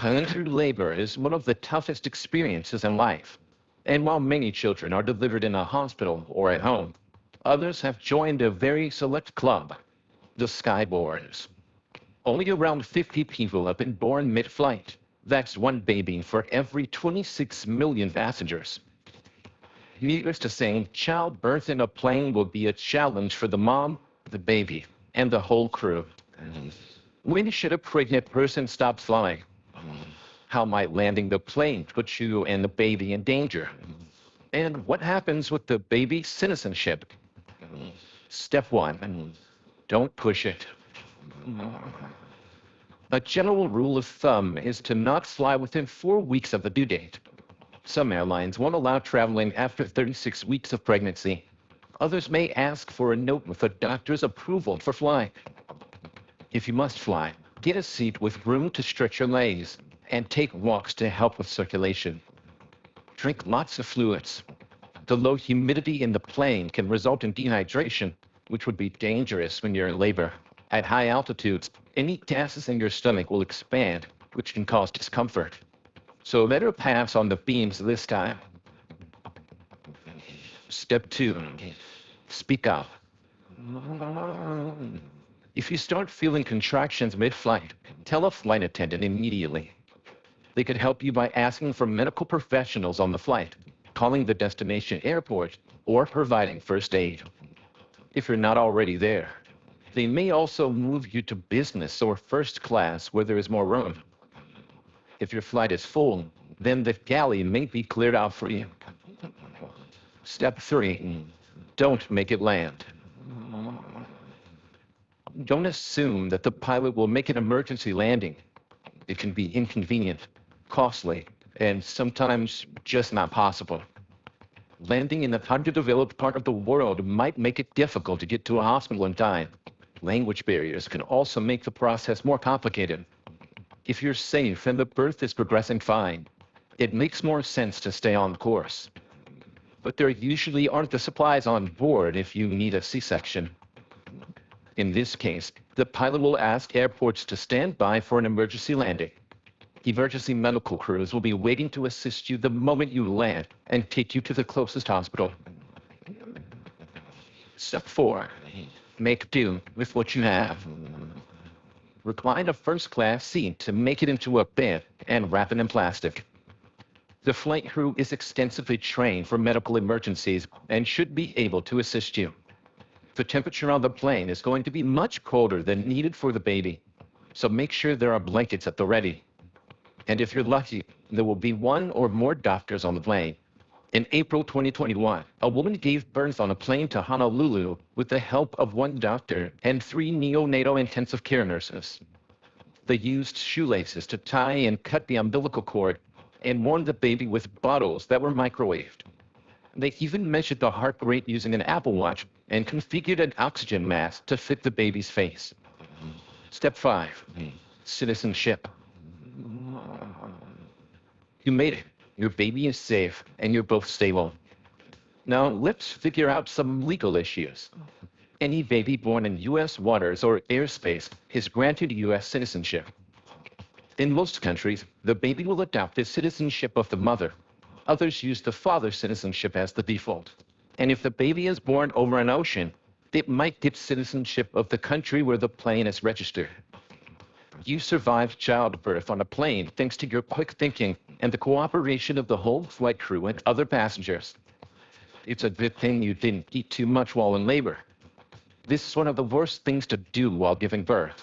Going through labor is one of the toughest experiences in life. And while many children are delivered in a hospital or at home, others have joined a very select club, the Skyborns. Only around 50 people have been born mid-flight. That's one baby for every 26 million passengers. Needless to say, childbirth in a plane will be a challenge for the mom, the baby, and the whole crew. When should a pregnant person stop flying? How might landing the plane put you and the baby in danger? And what happens with the baby's citizenship? Step 1. Don't push it. A general rule of thumb is to not fly within 4 weeks of the due date. Some airlines won't allow traveling after 36 weeks of pregnancy. Others may ask for a note with a doctor's approval for flying. If you must fly, get a seat with room to stretch your legs and take walks to help with circulation. Drink lots of fluids. The low humidity in the plane can result in dehydration, which would be dangerous when you're in labor. At high altitudes, any gases in your stomach will expand, which can cause discomfort. So let her pass on the beams this time. Step 2. Speak up. If you start feeling contractions mid-flight, tell a flight attendant immediately. They could help you by asking for medical professionals on the flight, calling the destination airport, or providing first aid. If you're not already there, they may also move you to business or first class where there is more room. If your flight is full, then the galley may be cleared out for you. Step 3. Don't make it land. Don't assume that the pilot will make an emergency landing. It can be inconvenient, costly, and sometimes just not possible. Landing in an underdeveloped part of the world might make it difficult to get to a hospital in time. Language barriers can also make the process more complicated. If you're safe and the birth is progressing fine, it makes more sense to stay on course. But there usually aren't the supplies on board if you need a C-section. In this case, the pilot will ask airports to stand by for an emergency landing. Emergency medical crews will be waiting to assist you the moment you land and take you to the closest hospital. Step 4. Make do with what you have. Recline a first-class seat to make it into a bed and wrap it in plastic. The flight crew is extensively trained for medical emergencies and should be able to assist you. The temperature on the plane is going to be much colder than needed for the baby, so make sure there are blankets at the ready. And if you're lucky, there will be one or more doctors on the plane. In April 2021, a woman gave birth on a plane to Honolulu with the help of one doctor and 3 neonatal intensive care nurses. They used shoelaces to tie and cut the umbilical cord and warmed the baby with bottles that were microwaved. They even measured the heart rate using an Apple Watch and configured an oxygen mask to fit the baby's face. Step 5. Citizenship. You made it. Your baby is safe, and you're both stable. Now, let's figure out some legal issues. Any baby born in U.S. waters or airspace is granted U.S. citizenship. In most countries, the baby will adopt the citizenship of the mother. Others use the father's citizenship as the default. And if the baby is born over an ocean, it might get citizenship of the country where the plane is registered. You survived childbirth on a plane thanks to your quick thinking and the cooperation of the whole flight crew and other passengers. It's a good thing you didn't eat too much while in labor. This is one of the worst things to do while giving birth.